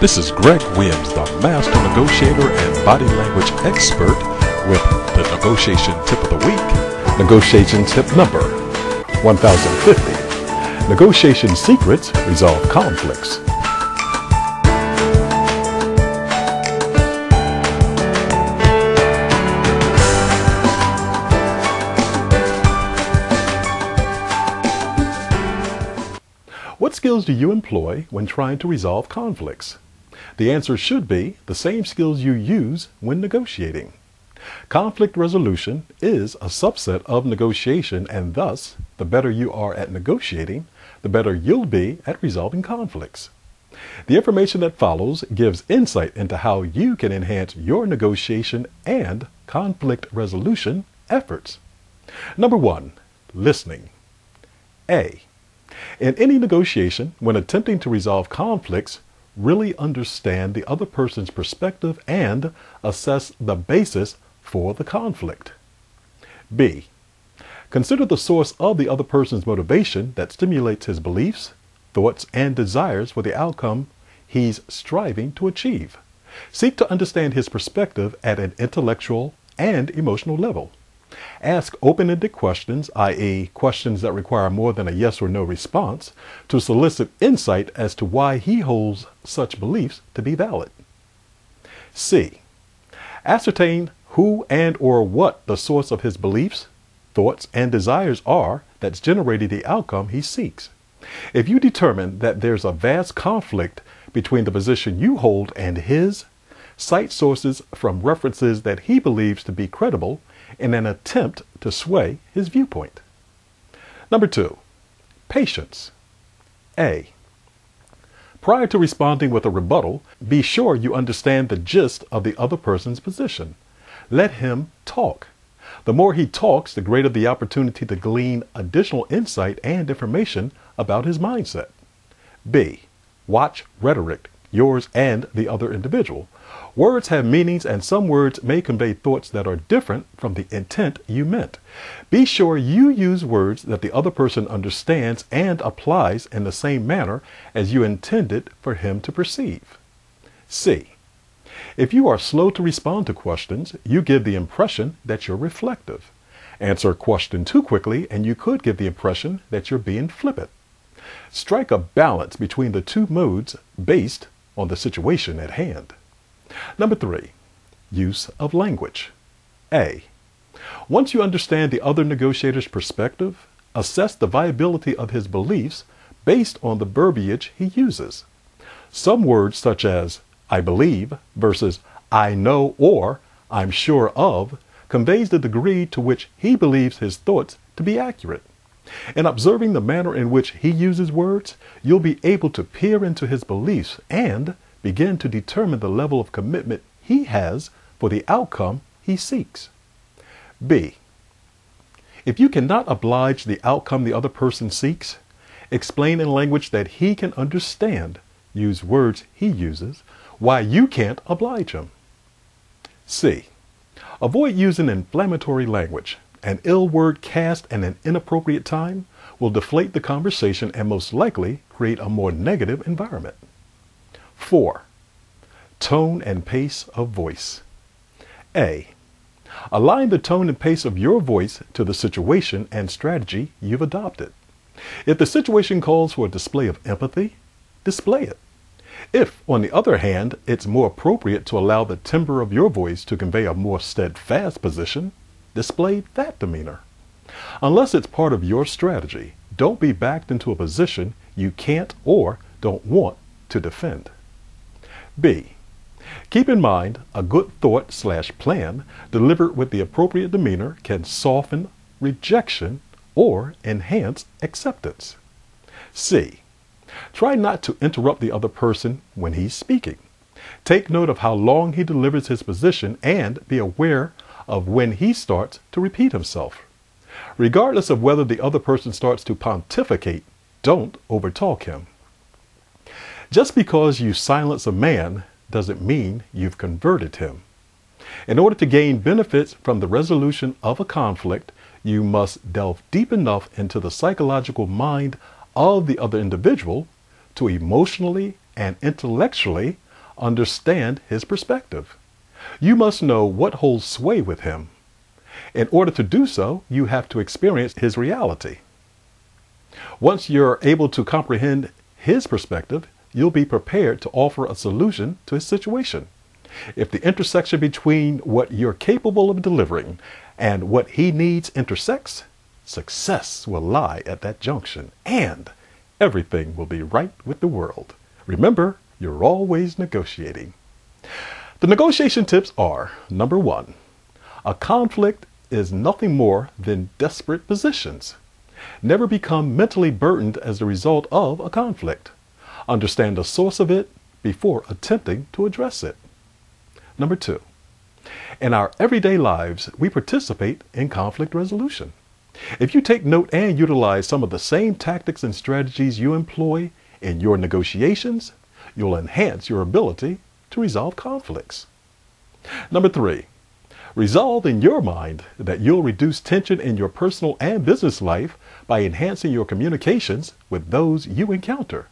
This is Greg Williams, the master negotiator and body language expert with the negotiation tip of the week. Negotiation tip number 1050. Negotiation secrets resolve conflicts. What skills do you employ when trying to resolve conflicts? The answer should be the same skills you use when negotiating. Conflict resolution is a subset of negotiation, and thus, the better you are at negotiating, the better you'll be at resolving conflicts. The information that follows gives insight into how you can enhance your negotiation and conflict resolution efforts. Number 1, listening. A. In any negotiation, when attempting to resolve conflicts, really understand the other person's perspective and assess the basis for the conflict. B. Consider the source of the other person's motivation that stimulates his beliefs, thoughts, and desires for the outcome he's striving to achieve. Seek to understand his perspective at an intellectual and emotional level. Ask open-ended questions, i.e., questions that require more than a yes or no response, to solicit insight as to why he holds such beliefs to be valid. C. Ascertain who and or what the source of his beliefs, thoughts, and desires are that's generating the outcome he seeks. If you determine that there's a vast conflict between the position you hold and his, cite sources from references that he believes to be credible in an attempt to sway his viewpoint. Number 2, patience. A. Prior to responding with a rebuttal, be sure you understand the gist of the other person's position. Let him talk. The more he talks, the greater the opportunity to glean additional insight and information about his mindset. B. Watch rhetoric, yours and the other individual. Words have meanings, and some words may convey thoughts that are different from the intent you meant. Be sure you use words that the other person understands and applies in the same manner as you intended for him to perceive. C. If you are slow to respond to questions, you give the impression that you're reflective. Answer a question too quickly, and you could give the impression that you're being flippant. Strike a balance between the two modes based on the situation at hand. Number 3, use of language. A. Once you understand the other negotiator's perspective, assess the viability of his beliefs based on the verbiage he uses. Some words such as I believe versus I know or I'm sure of conveys the degree to which he believes his thoughts to be accurate. In observing the manner in which he uses words, you'll be able to peer into his beliefs and begin to determine the level of commitment he has for the outcome he seeks. B. If you cannot oblige the outcome the other person seeks, explain in language that he can understand, use words he uses, why you can't oblige him. C. Avoid using inflammatory language. An ill word cast at an inappropriate time will deflate the conversation and most likely create a more negative environment. 4. Tone and pace of voice. A. Align the tone and pace of your voice to the situation and strategy you've adopted. If the situation calls for a display of empathy, display it. If, on the other hand, it's more appropriate to allow the timbre of your voice to convey a more steadfast position, display that demeanor. Unless it's part of your strategy, don't be backed into a position you can't or don't want to defend. B. Keep in mind, a good thought/plan delivered with the appropriate demeanor can soften rejection or enhance acceptance. C. Try not to interrupt the other person when he's speaking. Take note of how long he delivers his position and be aware of when he starts to repeat himself. Regardless of whether the other person starts to pontificate, don't overtalk him. Just because you silence a man doesn't mean you've converted him. In order to gain benefits from the resolution of a conflict, you must delve deep enough into the psychological mind of the other individual to emotionally and intellectually understand his perspective. You must know what holds sway with him. In order to do so, you have to experience his reality. Once you're able to comprehend his perspective, you'll be prepared to offer a solution to his situation. If the intersection between what you're capable of delivering and what he needs intersects, success will lie at that junction, and everything will be right with the world. Remember, you're always negotiating. The negotiation tips are: number 1, a conflict is nothing more than desperate positions. Never become mentally burdened as a result of a conflict. Understand the source of it before attempting to address it. Number 2, in our everyday lives, we participate in conflict resolution. If you take note and utilize some of the same tactics and strategies you employ in your negotiations, you'll enhance your ability to resolve conflicts. Number 3, resolve in your mind that you'll reduce tension in your personal and business life by enhancing your communications with those you encounter.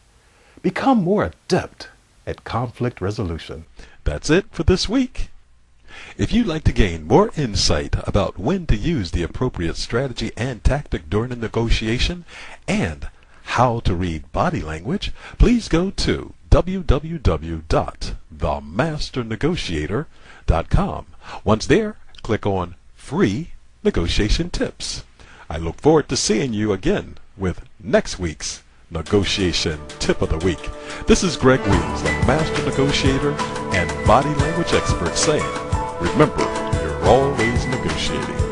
Become more adept at conflict resolution. That's it for this week. If you'd like to gain more insight about when to use the appropriate strategy and tactic during a negotiation and how to read body language, please go to www.themasternegotiator.com. Once there, click on Free Negotiation Tips. I look forward to seeing you again with next week's Negotiation Tip of the Week. This is Greg Williams, the Master Negotiator and Body Language Expert, saying, remember, you're always negotiating.